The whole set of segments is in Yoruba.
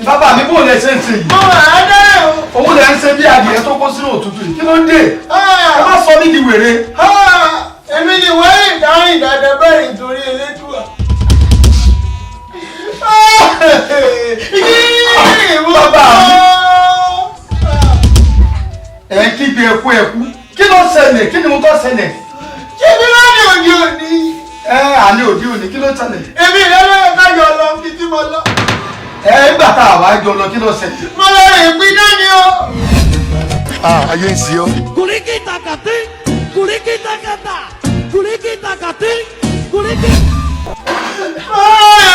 Bàbá mi bò lẹ ṣe ń ṣe yìí. Mo wà á dẹ́ o. Òun lẹ ń ṣe bí adìyẹ tó kó sínú òtútù yìí. Kí ló ń dé? Ẹ má sọ mí di wèrè. Èmi ni wọ́n rìn dáhìn dáadáa bẹ́ẹ̀ nítorí elédùà. Bàbá mi. Ẹ kígbe ẹkú. Kí ló ṣẹlẹ̀? Kí ni mo tọ́ ṣẹlẹ̀? Ṣé bí wọ́n ní òde òní? Àní òde òní kí ló ṣẹlẹ̀? Èmi ìrẹ́lẹ́ ká yọ lọ fi tí mo lọ. Ìgbà tá a wá jọ lọ kí ló ṣẹlẹ̀? Mo lọ rìn pín náà ni o. Ayé ń ṣe ọ́. Kuriki takati, kuriki takata, kuriki takati, kuriki.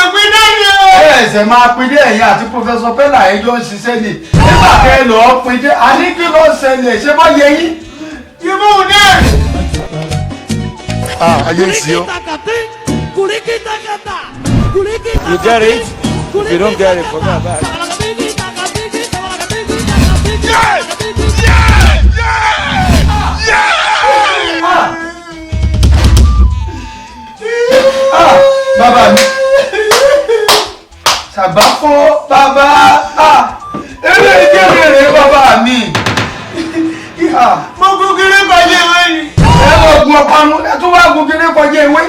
Ìpín náà ni o. Ẹ̀sẹ̀ máa pin dé ẹ̀yìn àti Pọfẹ́sọ̀ Pẹ́lá ẹjọ́ ń ṣiṣẹ́ ni. Nígbà tẹ́ ẹ lọ́ọ́ pin dé, àní kí ló ṣẹlẹ̀? Ṣé má yẹ yín? Ìbú náà. Ayé ń ṣe ọ́. Kuriki takata, kuriki takata. You get it? If you don't get it, forget about it. Bàbá mi. Ṣàgbákọ́ bàbá. Eré ìkéèrè bàbá mi. Mo gun kiri kọjá ewé ni. Ẹ lọ gun ọpanu, ẹ tún wá gun kiri kọjá ewé.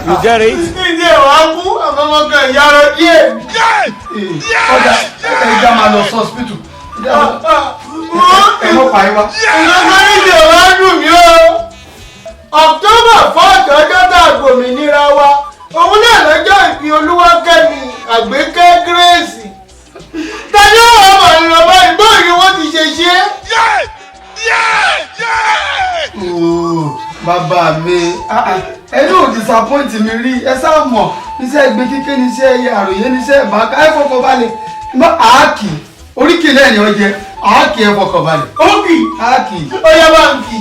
You get it? Ìdí ẹ̀wà kú àmọ́mọ́kàn ìyára díẹ̀. Ọjà ẹja máa lọ sí hospital. Ẹ mọ̀ pààyè wa. Ìjọba ìdí ẹ̀wà dùn mí o. October 4th ọjọ́ tá a gbòmìnira wa. Òun náà lọ́jọ́ ìbí Olúwakẹ́mi Àgbékẹ́ Grace. Tàbí àwọn ọmọ ìrọ̀bá ìgbóhùn ni wọ́n ti ṣe ṣe. Bàbá mi, ẹni ò disappoint mi rí, ẹ sáà mọ̀, iṣẹ́ ẹgbẹ́ kíké ní iṣẹ́ ẹyẹ àròyé ní iṣẹ́ ìbáka, ẹ fọkàn balẹ̀. Àákì, oríkì lẹ́yìn ọjẹ́, àákì ẹ fọkàn balẹ̀. Ókì, Àákì. ọyá bá ń kì.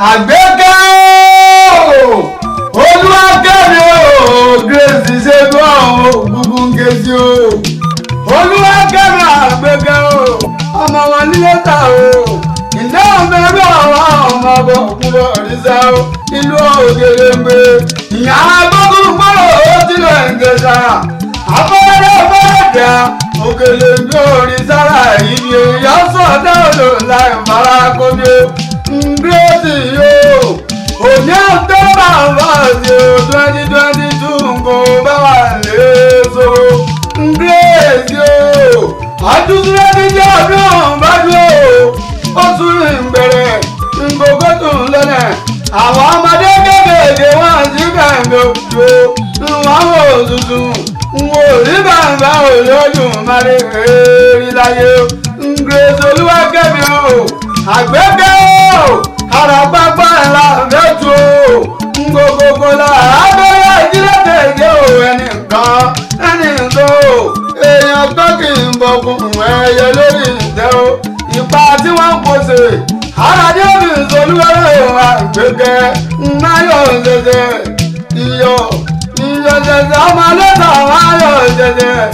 Àgbékẹ́ ooo, Olúwakẹ́mi ooo, Grace ṣe gbọ́ ooo, gbogbo ń ké sí ooo. Olúwakẹ́mi Àgbékẹ́ ooo, ọmọ wọn nílé ta ooo. Ilé ọmọ ẹgbẹ́ àwọn ọmọ ọgbọ̀n òkúrò òrìṣà o, ìlú ògèrè ń gbé. Ìyá agbógun gbọ́rọ̀ ó ti lọ ìgbésà. Afọ́rẹ́ fẹ́ẹ̀dá, òkèlè ń gbé òrìṣà ìbí èèyàn sọ̀dọ̀ òdò láì fara kóde. Grace yóò, òní ọ̀tọ́ bàbá ṣe o 2022 kò bá wà léso. Grace yóò, àdúgbò ní jẹ́ ọdún bá dúró. Ó tún ń bẹ̀rẹ̀ gbogbo tún lọ́nà àwọn ọmọdé kékeré wọn sí bàbá òjò wọn wò tuntun wò rí bàbá Olódùmarè rí láyé Grace Olúwakẹ́mi o Àgbékẹ́ o àràpápá ńlá mẹ́tò gbogbogbò la abẹ́rẹ́ ìdílé tẹ̀lé o ẹnìkan èèyàn tó kì í bọ̀kùn ẹyẹ lórí ìtẹ́ o. Ipa tí wọ́n ń pòsè, àràdé òbí ìsolúwẹ́rẹ́ Àgbékẹ́, náyọ̀ ṣẹ̀ṣẹ̀, iyọ̀ ṣẹ̀ṣẹ̀, ọmọ lẹ́tà ayọ̀ ṣẹ̀ṣẹ̀,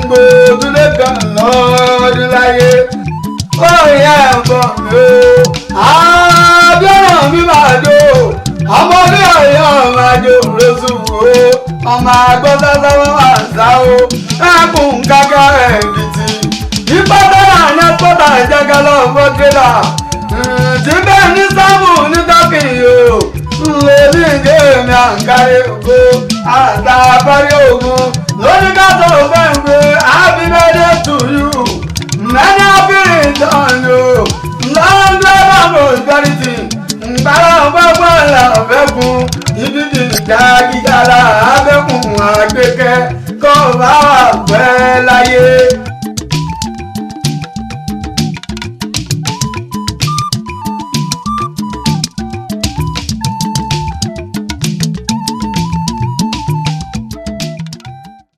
gbòdúlé kan lọ́ọ́dún láyé. Ó yẹ ẹ̀fọ́ mi o, àbíọ̀rọ̀ mi máa dò, ọmọ bí ọ̀yọ́ máa dò lóṣù o, ọmọ àgbọ̀sọ́sọ́ wọn máa sá o, ẹ̀kún kákà ẹ̀bìtì. Ìpàdánù àná pọ́tà ìjẹ́gẹ́lọ́ fọ́kẹ́lá. Tí bẹ́ẹ̀ ní sáàmù ní tọ́kì o. Lórí ìdí èmi àǹkárí ògo. Àtàbárí ogun. Lórí kátó fẹ́ ń gbé happy birthday to you. Many happy returns o. Long life and prosperity. Ngbàrá pápá là fẹ́kun. Ibi gíga gíga là fẹ́kun Àgbékẹ́. Kọ́ bá wà pẹ́ láyé.